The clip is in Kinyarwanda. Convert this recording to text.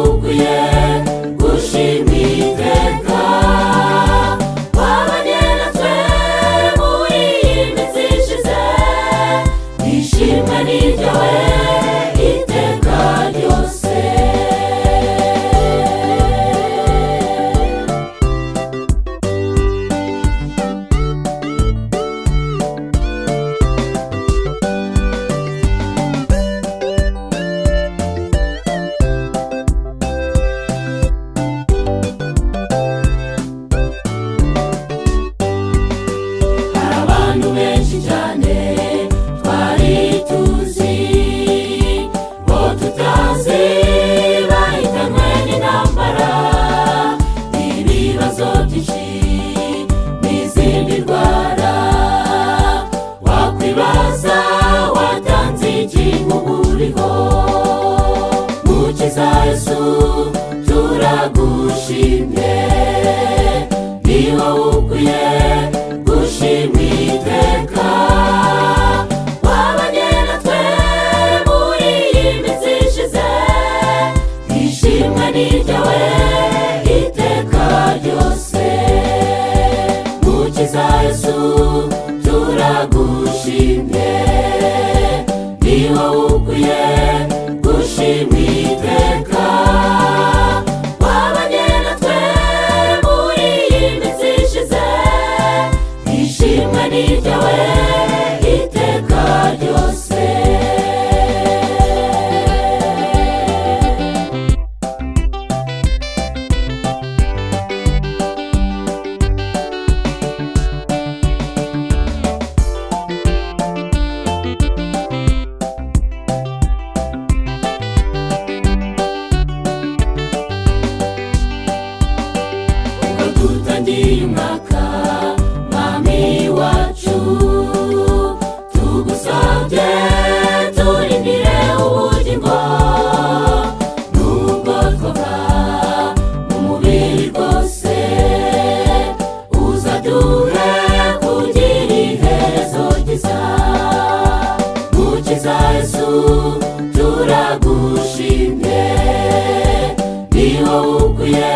ukwiye gushimwa iteka. Wabanye natwe muri iyi minsi ishize, ishimwe ni iryawe iteka ryose. Benshi cyane twari tuzi bo tutazi, bahitanwe n'intambara, ibibazo byinshi n'izindi ndwara. Wakwibaza watanze iki nk'ubu uriho? Mukiza Yesu turagushimye, ni wowe ukwiye gushimwa iteka. Wabanye natwe muri iyi minsi ishize, ishimwe ni iryawe iteka ryose. Mukiza Yesu turagushimye, ni wowe ukwiye gushimwa iteka. Wabanye natwe muri iyi minsi ishize, ishimwe ni iryawe iteka ryose. Ubwo dutangiye umwaka, Mwami wacu, tugusabye turindire ubugingo. Nubwo twava mu mubiri rwose, uzaduhe kugira iherezo ryiza. Mukiza Yesu turagushimye, ni wowe ukwiye